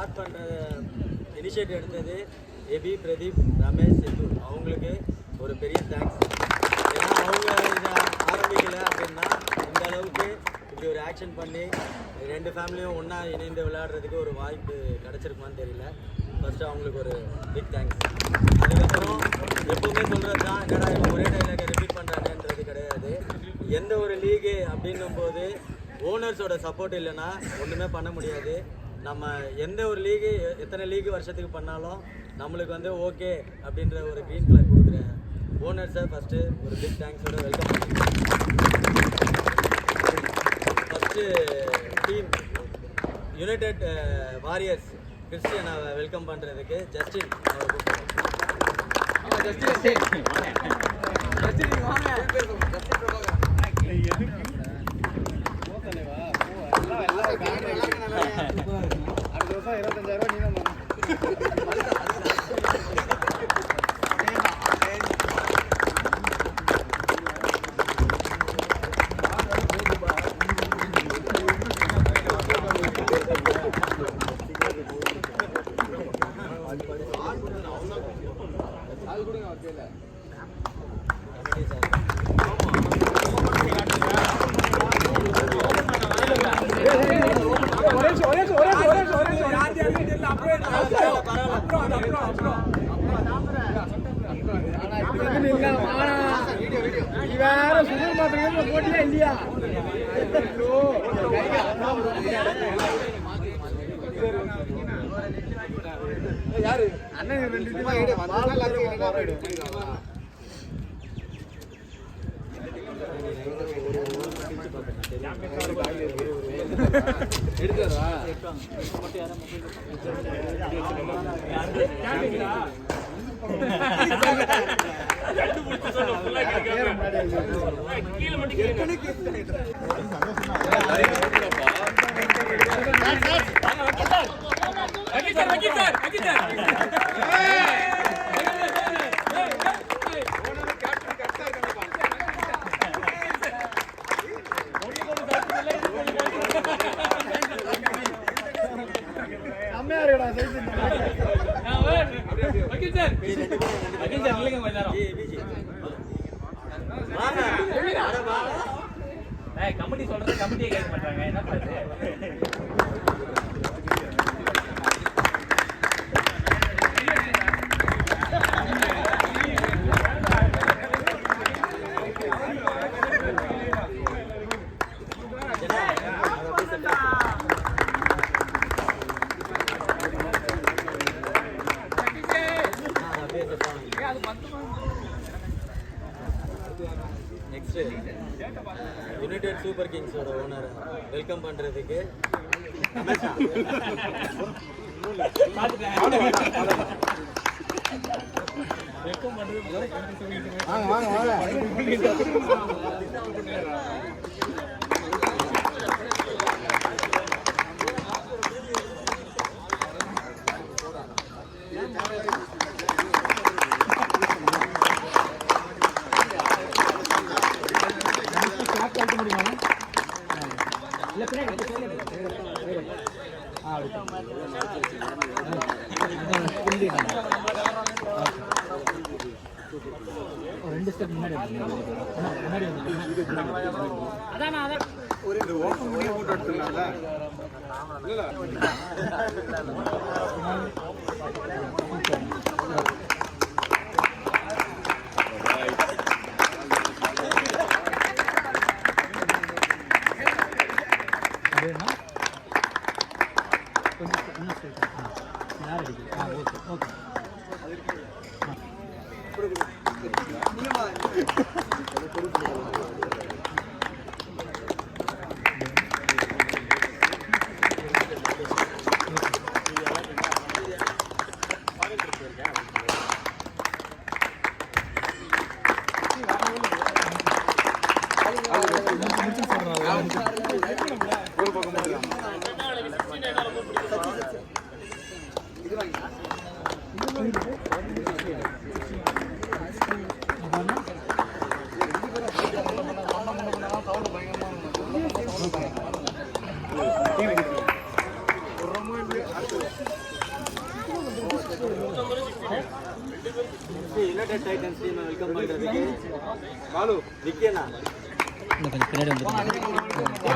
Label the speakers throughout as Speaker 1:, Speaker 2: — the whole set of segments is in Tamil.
Speaker 1: ஸ்டார்ட் பண்ணுற இனிஷியேட்டிவ் எடுத்தது எபி, பிரதீப், ரமேஷ், சித்து அவங்களுக்கு ஒரு பெரிய தேங்க்ஸ். ஏன்னா அவங்க இதை ஆரம்பிக்கலை அப்படின்னா இந்த அளவுக்கு இப்படி ஒரு ஆக்ஷன் பண்ணி 2 ஃபேமிலியும் ஒன்றா இணைந்து விளையாடுறதுக்கு ஒரு வாய்ப்பு கிடச்சிருக்குமான்னு தெரியல. ஃபஸ்ட்டு அவங்களுக்கு ஒரு பிக் தேங்க்ஸ். அதுக்கப்புறம் எப்போவுமே சொல்கிறது தான், என்னடா இவங்க ஒரே டைலாக ரிப்பீட் பண்ணுறாங்கன்றது கிடையாது. எந்த ஒரு லீகு அப்படின்னும் போது ஓனர்ஸோட சப்போர்ட் இல்லைன்னா ஒன்றுமே பண்ண முடியாது. நம்ம எந்த ஒரு லீகு எத்தனை லீகு வருஷத்துக்கு பண்ணாலும் நம்மளுக்கு வந்து ஓகே அப்படின்ற ஒரு க்ரீன் ஃப்ளாக் கொடுக்குற ஓனர்ஸை ஃபஸ்ட்டு ஒரு பிக் தேங்க்ஸோட வெல்கம் பண்ணிக்கிறேன். ஃபஸ்ட்டு டீம் யுனைடெட் வாரியர்ஸ் கிறிஸ்டியனை வெல்கம் பண்ணுறதுக்கு ஜஸ்டின் அவர்
Speaker 2: அடுத்த வருஷம் 25,000 நீ தான் வேற சுதர் மாத்திரம் போட்டியா இல்லையா? யாரு அண்ணன் 2 எடுக்கிறதா
Speaker 3: கமிட்டி சொல்றது கமிட்டியை கேட்க மாட்டாங்க. என்ன பண்ணுறது?
Speaker 1: நெக்ஸ்ட் யுனைடெட் சூப்பர் கிங்ஸோட ஓனர் வெல்கம் பண்ணுறதுக்கு
Speaker 2: இது
Speaker 1: யுனைடெட் டைட்டன்ஸ் டீமை வெல்கம் பண்றதுக்கு பாலு விக்கேனா
Speaker 4: கொஞ்சம் பின்னாடி வந்து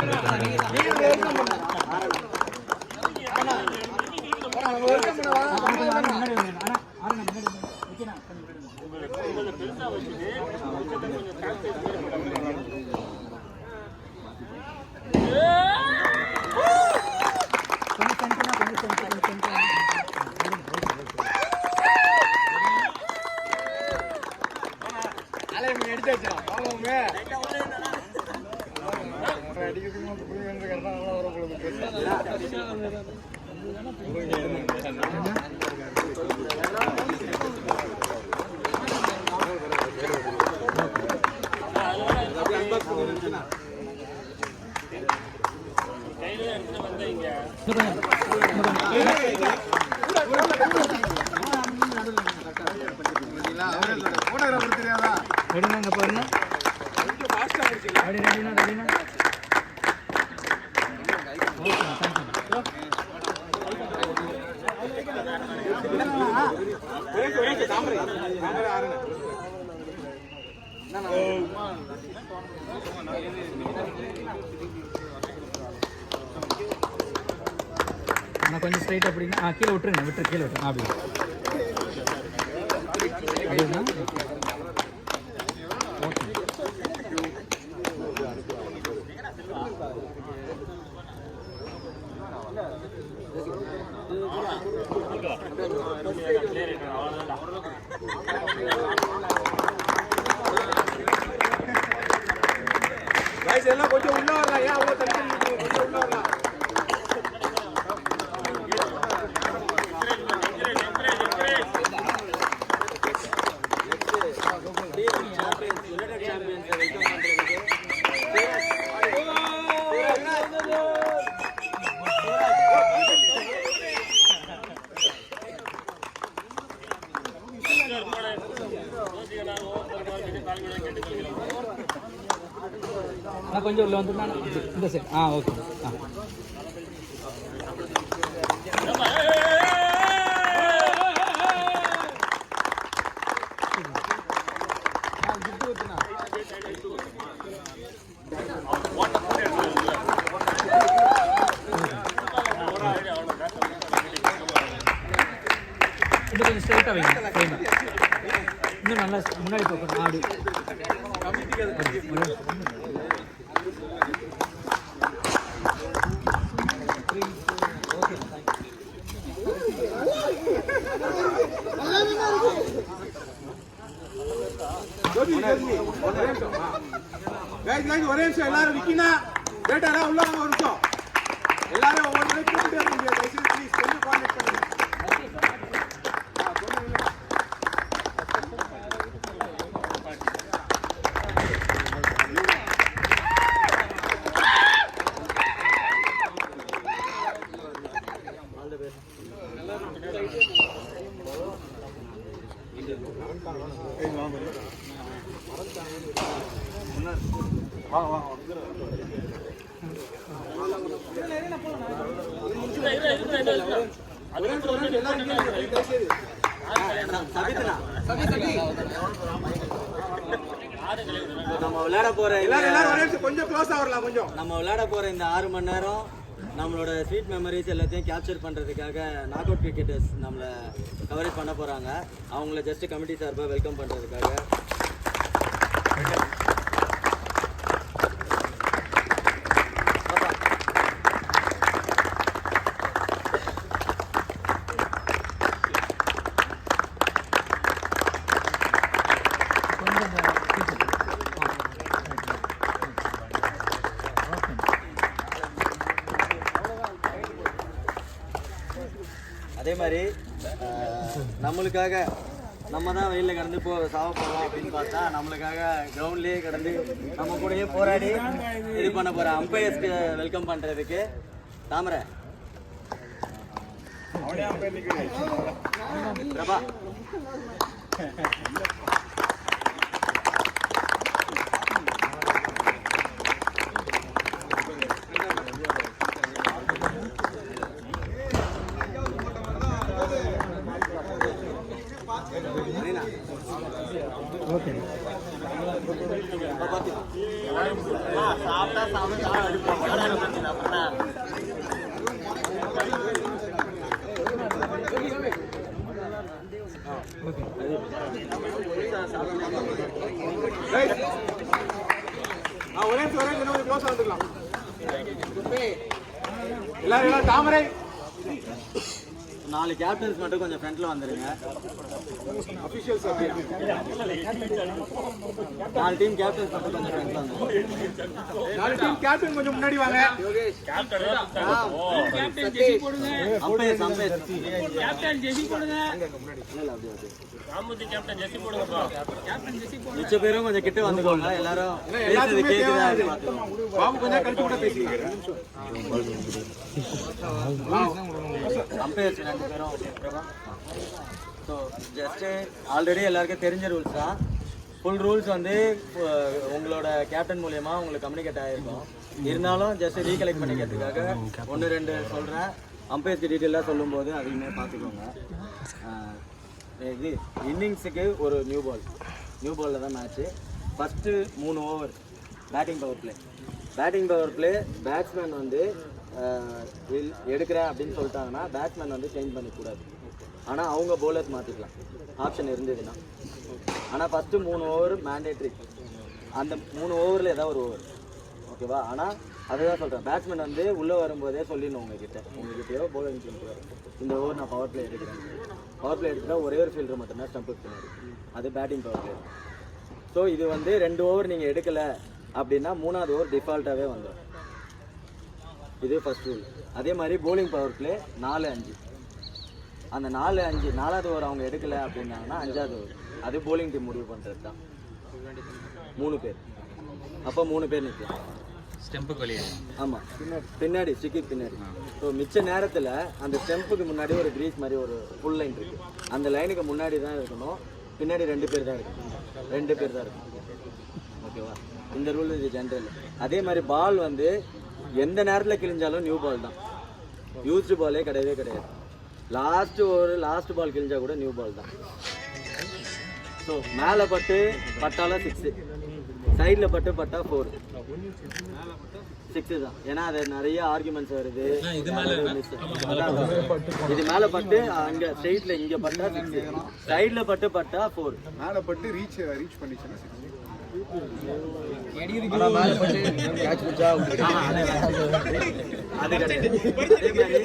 Speaker 4: ரெடினாங்க பாருங்க ரெடினா நான் கொஞ்சம் ஸ்ட்ரைட் அப்படின்னா கீழே விட்டுருங்க கீழே விட்டுருங்க அப்படி அப்படின்னா
Speaker 2: எல்லாம் கொஞ்சம் உள்ள வரலாம். ஏன் அவ்வளோ தண்ணி கொஞ்சம் உள்ள வரலாம்.
Speaker 4: நான் கொஞ்சம் உள்ள வந்து இந்த சைட் ஓகே இன்னும் கொஞ்சம் ஸ்ட்ரைட்டாக வைங்க இன்னும் நல்லா முன்னாடி போக்கணும் அப்படி
Speaker 2: ஒரே நிமிஷம் எல்லாரும் விக்கினா டேட்டா உள்ள வாங்க ஒரு நிமிஷம் எல்லாரும் ஒவ்வொரு கூப்பிட்டு வரீங்க தயவுசெய்து ப்ளீஸ் கொஞ்சம் கான்டாக்ட் பண்ணுங்க
Speaker 1: நம்ம விளையாட போற
Speaker 2: கொஞ்சம் க்ளோஸ் ஆகலாம். கொஞ்சம்
Speaker 1: நம்ம விளையாட போற இந்த 6 மணி நேரம் நம்மளோட ஸ்வீட் மெமரிஸ் எல்லாத்தையும் கேப்சர் பண்ணுறதுக்காக நாக் அவுட் கிரிக்கெட்டர்ஸ் நம்மளை கவரேஜ் பண்ண போகிறாங்க. அவங்கள ஜஸ்ட் கமிட்டி சார்பாக வெல்கம் பண்ணுறதுக்காக அதே மாதிரி நம்மளுக்காக நம்ம தான் வெயிலில் கடந்து சாவ போகிறோம் அப்படின்னு பார்த்தா நம்மளுக்காக கிரவுண்ட்லேயே கடந்து நம்ம கூடயே போராடி இது பண்ண போகிற அம்பையர்ஸ்க்கு வெல்கம் பண்ணுறதுக்கு தாமரை பிரபா
Speaker 4: ஓகே
Speaker 2: ஒரே இன்னும் க்ளோஸ் வந்துக்கலாம். எல்லாரும் தாமரை
Speaker 1: 4 கேப்டன்ஸ் மட்டும் கொஞ்சம் ஃப்ரண்ட்ல வந்துருங்க.
Speaker 2: அபிஷியல்ஸ் அப்படியே
Speaker 1: 4 டீம் கேப்டன்ஸ் மட்டும் கொஞ்சம் ஃப்ரண்ட்ல வந்துருங்க.
Speaker 2: 4 டீம் கேப்டன் கொஞ்சம் முன்னாடி வாங்க.
Speaker 5: கேப்டன் ஜெசி போடுங்க.
Speaker 1: அம்பையர்
Speaker 5: கேப்டன் ஜெசி போடுங்க.
Speaker 1: இல்ல அப்படியே
Speaker 3: ராமுதி கேப்டன் ஜெசி போடுங்கப்பா.
Speaker 5: கேப்டன் ஜெசி போடுங்க.
Speaker 1: மிச்ச பேரும் கொஞ்சம் கிட்ட வந்துக்கோங்க. எல்லாரும் பேசுறது
Speaker 2: எல்லாத்துக்குமே
Speaker 1: கேக்குதா
Speaker 2: தேவை.
Speaker 1: பாத்துக்கோங்க.
Speaker 2: பாபு கொஞ்சம் கழிச்சு கூட பேசிக்கிறேன்.
Speaker 1: அம்பையர்ஸ் 2 பேரும் ஓகேவா? ஸோ ஜஸ்ட்டு ஆல்ரெடி எல்லாருக்கும் தெரிஞ்ச ரூல்ஸ் தான். ஃபுல் ரூல்ஸ் வந்து உங்களோட கேப்டன் மூலயமா உங்களுக்கு கம்யூனிகேட் ஆகிருக்கும். இருந்தாலும் ஜஸ்ட் ரீகலெக்ட் பண்ணிக்கிறதுக்காக 1-2 சொல்கிறேன். அம்பையர்ஸ்க்கு டீட்டெயிலாக சொல்லும்போது அதையுமே பார்த்துக்கோங்க. இது இன்னிங்ஸுக்கு ஒரு நியூ பாலில் தான் match. First 3 over batting power play batsman வந்து எடுக்கிறேன் அப்படின்னு சொல்லிட்டாங்கன்னா பேட்ஸ்மேன் வந்து சேஞ்ச் பண்ணிக்கூடாது. ஆனால் அவங்க பவுலர்ஸ் மாற்றிக்கலாம் ஆப்ஷன் இருந்ததுன்னா. ஆனால் ஃபஸ்ட்டு 3 ஓவர் மேண்டேட்ரி. அந்த 3 ஓவரில் ஏதாவது ஒரு ஓவர் ஓகேவா? ஆனால் அதுதான் சொல்கிறேன், பேட்ஸ்மேன் வந்து உள்ளே வரும்போதே சொல்லிடணும் உங்ககிட்டயோ பவுலர் சொல்லுவார், இந்த ஓவர் நான் பவர் பிளே எடுக்கிறேன். பவர் பிளே எடுத்துட்டா ஒரே ஒரு ஃபீல்டர் மட்டும்தான் ஸ்டம்புக்கு பின்னாடி, அது பேட்டிங் பவர் பிளே. ஸோ இது வந்து 2 ஓவர் நீங்கள் எடுக்கலை அப்படின்னா 3ஆவது ஓவர் டிஃபால்ட்டாகவே வந்துடும். இது ஃபர்ஸ்ட் ரூல். அதே மாதிரி போலிங் பவர் பிளே 4-5. அந்த 4-5 4ஆவது ஓவர் அவங்க எடுக்கலை அப்படின்னாங்கன்னா 5ஆவது ஓவர் அது போலிங் டீம் முடிவு பண்ணுறது தான். 3 பேர், அப்போ 3 பேர் நிற்கலாம்
Speaker 3: ஸ்டெம்புக்கு வெளியே.
Speaker 1: ஆமாம், பின்னாடி ஸ்டிக்கு பின்னாடி. ஸோ மிச்ச நேரத்தில் அந்த ஸ்டெம்புக்கு முன்னாடி ஒரு கிரீஸ் மாதிரி ஒரு ஃபுல் லைன் இருக்குது. அந்த லைனுக்கு முன்னாடி தான் இருக்கணும், பின்னாடி 2 பேர் தான் இருக்கணும். 2 பேர் தான் இருக்கணும் ஓகேவா? இந்த ரூல் இது ஜென்ரல். அதே மாதிரி பால் வந்து எந்த நேரத்தில் கிழிஞ்சாலும் நியூ பால் தான். யூஸ்டு பாலே கிடையவே கிடையாது. லாஸ்ட் பால் கிழிஞ்சா கூட நியூ பால் தான். ஸோ மேலே பட்டாலும் 6, சைடில் பட்டா 4, 6 தான். ஏன்னா அது நிறைய ஆர்குமெண்ட்ஸ் வருது. இது மேலே பட்டு அங்கே ஸ்ட்ரெயிட்டில் இங்கே பட்டா 6, சைடில் பட்டா 4.
Speaker 2: மேலே பட்டு ரீச் பண்ணிச்சுன்னா 6.
Speaker 1: அது கிடையாது. அதே மாதிரி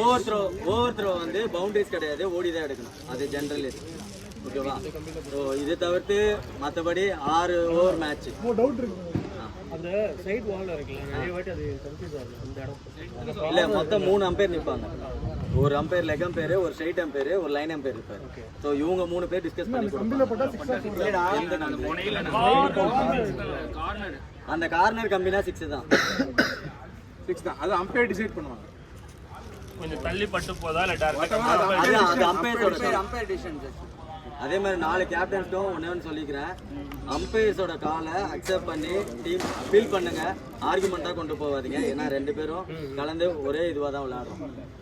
Speaker 1: ஓவர் த்ரோ வந்து பவுண்டரிஸ் கிடையாது, ஓடி தான் எடுக்கணும். அது ஜென்ரல் இது ஓகேவா? ஸோ இது தவிர்த்து மற்றபடி 6 ஓவர் மேட்ச்.
Speaker 5: அந்த சைடு வால்ல இருக்குல்ல, நிறைய வாட்டி அது கன்ஃபியூஸ் ஆகும் அந்த இடம்.
Speaker 1: இல்லை, மொத்தம் 3 அம்பையர் நிற்பாங்க. ஒரு அம்பையர் லெக் அம்பையர், ஒரு ஸ்ட்ரைட் அம்பையர், ஒரு லைன் அம்பையர் இருப்பார். ஸோ இவங்க 3 பேர் டிஸ்கஸ் பண்ணி அந்த கார்னர் கம்பினா 6 தான்.
Speaker 2: 6 தான். அது அம்பையர் டிசைட் பண்ணுவாங்க.
Speaker 3: கொஞ்சம் தள்ளி பட்டு போதா இல்லை
Speaker 1: அது அம்பையர்ஸோட டிசிஷன். அதே மாதிரி 4 கேப்டன்ஸ்டும் ஒன்று சொல்லிக்கிறேன், அம்பையர்ஸோட காலை அக்செப்ட் பண்ணி டீம் ஃபீல் பண்ணுங்க. ஆர்குமெண்ட்டாக கொண்டு போகாதீங்க. ஏன்னா 2 பேரும் கலந்து ஒரே இதுவாக தான் விளையாடுறோம்.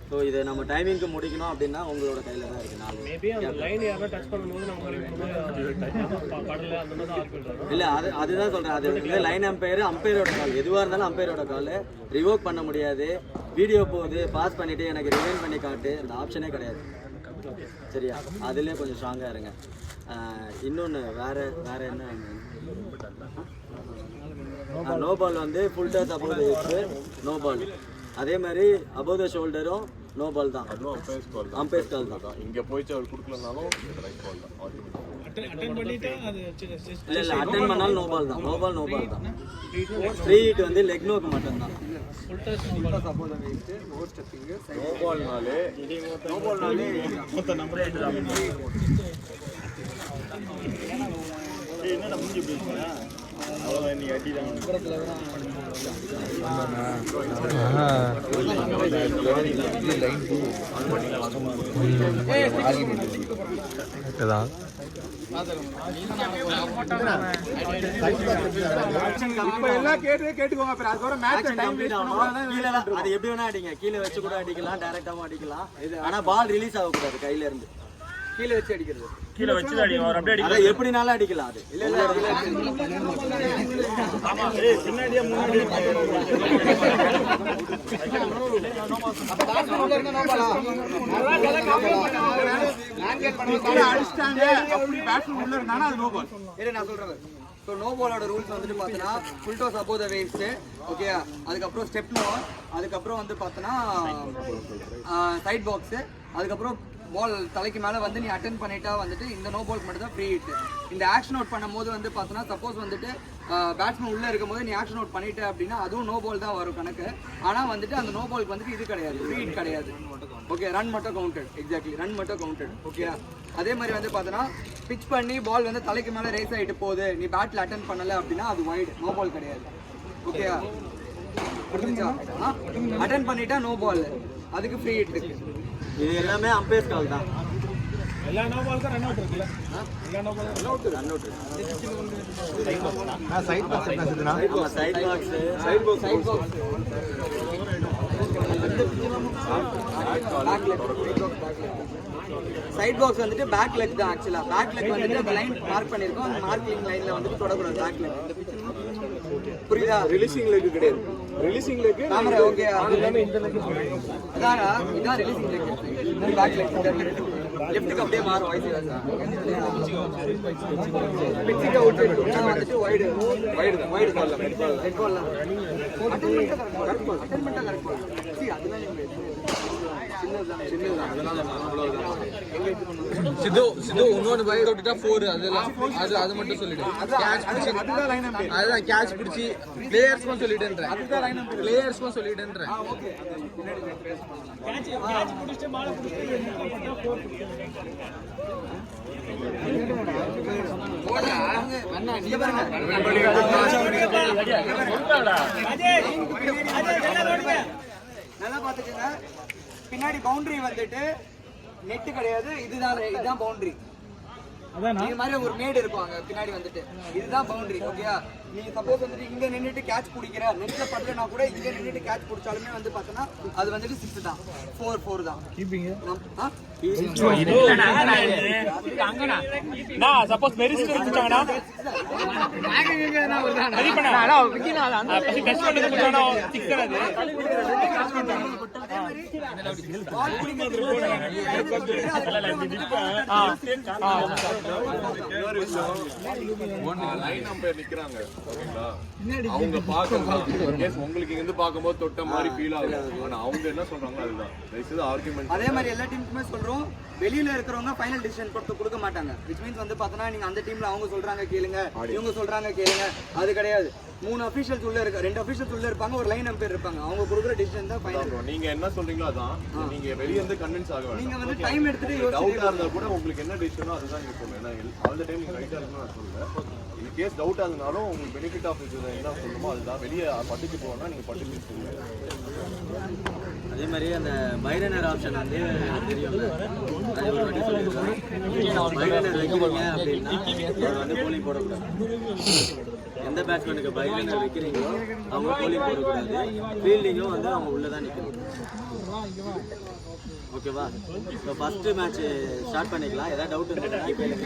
Speaker 1: ஸோ இதை நம்ம டைமிங்க்கு முடிக்கணும் அப்படின்னா உங்களோட கையில் தான் இருக்குது. 4
Speaker 5: மேபி அந்த லைன் யாரோ டச் பண்ணும்போது நம்ம கடல அந்த மாதிரி ஆர்கியூமெண்ட் வரும்.
Speaker 1: இல்லை, அதுதான் சொல்கிறேன். அது வந்து லைன் அம்பையரோட கால், எதுவாக இருந்தாலும் அம்பையரோட கால் ரிவோக் பண்ண முடியாது. வீடியோ போகுது, பாஸ் பண்ணிவிட்டு எனக்கு ரிவைண்ட் பண்ணி காட்டு, அந்த ஆப்ஷனே கிடையாது. சரியா? அதுலேயே கொஞ்சம் ஸ்ட்ராங்காக இருங்க. இன்னொன்று வேற என்ன, நோ பால் வந்து full touch above the hip, no ball. அதே மாதிரி அபோவ் த ஷோல்டரும் நோ பால் தான், அம்பையர்ஸ் கால் தான்.
Speaker 6: இங்க போயிச்சு அவர் கொடுக்கலனாலும் ரைட் பால் தான்.
Speaker 5: அட்டெண்ட் பண்ணிட்டா அது
Speaker 1: இல்லை அட்டெண்ட் பண்ணாலும் நோ பால் தான். ஃப்ரீ ஹிட் வந்து லெக் நோக்கு மட்டும்தான்.
Speaker 6: நோ பால்னாலே என்னடா முடிஞ்சு போயிடுச்சா? அவ்வளோ நீ அடி தான்.
Speaker 2: இப்ப எல்லாம் கேட்டுக்கோங்க. அப்புறம் அதுக்கப்புறம் மேட்ச் டைம் வேஸ்ட் பண்ணக்கூடாது.
Speaker 1: அது எப்படி வேணா அடிங்க, கீழே வச்சு கூட அடிக்கலாம், டைரக்டாவும் அடிக்கலாம். ஆனா பால் ரிலீஸ் ஆகக்கூடாது கையில இருந்து.
Speaker 7: கீழே வச்சு அடிக்கிறது.
Speaker 3: கீழே வச்சு அடி ஒரு அப்படியே அடி.
Speaker 1: அதை எப்படினாலும் அடிக்கலாம் அது.
Speaker 7: இல்ல இல்ல
Speaker 6: பின்னாடியே முன்னாடி
Speaker 2: அடிச்சிட்டாங்க அப்படி பேட்ஸ்மேன் உள்ள இருந்தானா அது நோ பால்.
Speaker 7: நான் சொல்றேன். ஸோ நோ பாலோட ரூல்ஸ் வந்துட்டு பார்த்தோன்னா ஃபுல் டாஸ் அபோவ் த வேஸ்ட்டு, ஓகே. அதுக்கப்புறம் ஸ்டெப் நோ, அதுக்கப்புறம் வந்து பார்த்தோன்னா சைட் பாக்ஸு, அதுக்கப்புறம் பால் தலைக்கு மேலே வந்து நீ அட்டென்ட் பண்ணிட்டா வந்துட்டு இந்த நோ பால்க்கு மட்டும் தான் ஃப்ரீ ஹிட். இந்த ஆக்ஷன் அவுட் பண்ணும்போது வந்து பார்த்தோன்னா சப்போஸ் வந்துட்டு பேட்ஸ்மேன் உள்ளே இருக்கும் போது நீ ஆக்ஷன் அவுட் பண்ணிட்ட அப்படின்னா அதுவும் நோ பால் தான் வரும் கணக்கு. ஆனால் வந்துட்டு அந்த நோ பாலுக்கு வந்துட்டு இது கிடையாது, ஃப்ரீ ஹிட் கிடையாது, ஓகே. ரன் மட்டும் கவுண்டட், எக்ஸாக்ட்லி ரன் மட்டும் கவுண்டட், ஓகே. அதே மாதிரி வந்து பார்த்தோன்னா பிச் பண்ணி பால் வந்து தலைக்கு மேலே ரேஸ் ஆகிட்டு போகுது, நீ பேட்டில் அட்டென்ட் பண்ணலை அப்படின்னா அது வைடு, நோ பால் கிடையாது, ஓகே. புரிஞ்சுச்சா? அட்டென்ட் பண்ணிட்டா நோ பால், அதுக்கு ஃப்ரீ ஹிட் இருக்கு.
Speaker 1: இது எல்லாமே அம்பையர்ஸ் கால் தான்.
Speaker 5: எல்லா நோ பால்க்கும் ரன் அவுட் இருக்குல்ல? எல்லா no ball
Speaker 1: run out.
Speaker 2: Side box என்ன சொல்லுனா?
Speaker 1: ஆமா, சைட் பாக்ஸ்.
Speaker 7: சைட் பாக்ஸ் வந்துட்டு பேக் லெக் தான். ஆக்சுவலா பேக் லெக் வந்துட்டு அந்த லைன் மார்க் பண்ணிருக்கோம், அந்த மார்க்கிங் லைன்ல வந்துட்டு தொடக்கூடாது பேக் லெக். இந்த பிட்ச் புரியுதா?
Speaker 6: ரிலீசிங் லெக் கிடையாது. Releasing leg
Speaker 7: camera okay. அதானா இதான் ரிலீசிங் லெக், பேக் லெக் லெஃப்ட்க்கு அப்படியே மாறும் வைஸ் versa. பிட்சிங் அவுட் வந்துட்டு வைடு கால் ரெட் பால் அட்டென்மென்ட் கரெக்ட் பால். see அதெல்லாம் சின்னதுதான் அதனால
Speaker 8: சித்து இன்னொன்று பைக் விட்டுட்டா 4 அதெல்லாம் அது மட்டும் சொல்லிடு. கேட்ச் பிடிச்சி அதுதான் கேட்ச் பிடிச்சி பிளேயர்ஸ்க்கும் சொல்லிட்டேன்றேன், பிளேயர்ஸ்க்கும் சொல்லிட்டேன்றேன்.
Speaker 5: கேட்ச் பிடிச்சிட்டு பால் பிடிச்சிட்டு
Speaker 7: நல்லா பாத்துக்கோங்க. பின்னாடி பவுண்டரி வந்துட்டு நெட் கிடையாது, இதுதான் பவுண்டரி. இது மாதிரி ஒரு மேடு இருப்பாங்க பின்னாடி வந்துட்டு, இதுதான் பவுண்டரி, ஓகேயா. நீங்க சப்போஸ் வந்துட்டு இங்க நின்னுட்டு கேட்ச் பிடிக்கிற, நெட்ல படலனா கூட இங்க நின்னுட்டு கேட்ச் பிடிச்சாலுமே வந்து பார்த்தனா அது வந்துட்டு 6 தான், 4 தான் கீப்பிங்.
Speaker 3: நான் சப்போஸ் மெரிஸ் இருந்துட்டாங்கனா அது பண்ணா விக்கினால அந்த டெஸ்ட் பண்ணி கொடுத்தானோ சிக்கறது
Speaker 7: பால் பிடிக்கிறது
Speaker 6: லைன் அம்பையர் நிக்கிறாங்க, ஓகேங்களா? அவங்க பாக்குறது உங்களுக்கு இங்க இருந்து பாக்கும்போது தொட்ட மாதிரி ஃபீல் ஆகும். ஆனா அவங்க என்ன சொல்றாங்க அதுதான் தயவுசெய்து ஆர்குமெண்ட்.
Speaker 7: அதே மாதிரி எல்லா டீமுக்குமே சொல்றோம், வெளியில இருக்கிறவங்க ஃபைனல் டிசிஷன் கொடுக்க மாட்டாங்க. விச் மீன்ஸ் வந்து பார்த்தோன்னா நீங்க அந்த டீம்ல அவங்க சொல்றாங்க கேளுங்க, இவங்க சொல்றாங்க கேளுங்க, அது கிடையாது. 3 அபிஷியல்ஸ் உள்ள இருக்க, 2 அபிஷியல்ஸ் உள்ள இருப்பாங்க, ஒரு லைன் அம்பையர் இருப்பாங்க. அவங்க கொடுக்குற டிசிஷன் தான் ஃபைனல்.
Speaker 6: நீங்க என்ன சொல்றீங்களோ அதான். நீங்க வெளிய இருந்து கன்வின்ஸ் ஆக வேண்டாம்.
Speaker 7: நீங்க வந்து டைம் எடுத்துட்டு
Speaker 6: டவுட்டா இருந்தா கூட உங்களுக்கு என்ன டிசிஷனோ அதுதான் நீங்க சொல்லணும். ஏன்னா ஆல் தி டைம் நீங்க ரைட்டா இருக்கணும் நான் சொல்றேன். இந்த கேஸ் டவுட் ஆகுதுனாலும் உங்களுக்கு பெனிஃபிட் ஆஃப் இது என்ன சொல்லணுமோ அதுதான். வெளியே பட்டுக்கு போகணும்னா நீங்க பட்டுக்கு சொல்லுங்க.
Speaker 1: அதே மாதிரி அந்த பைரனர் ஆப்ஷன் வந்து தெரியும்ல, அது ஒரு வாட்டி சொல்லியிருக்கேன். பைரனர் வைக்கிறீங்க அப்படின்னா அவர் வந்து போலிங் போடக்கூடாது. எந்த பேட்ஸ்மேனுக்கு பைரனர் வைக்கிறீங்களோ அவங்க போலிங் போடக்கூடாது. ஃபீல்டிங்கும் வந்து அவங்க உள்ளே தான் நிற்கணும், ஓகேவா? ஸோ ஃபஸ்ட்டு மேட்ச் ஸ்டார்ட் பண்ணிக்கலாம். ஏதாவது டவுட் இருந்ததுன்னா கேளுங்க.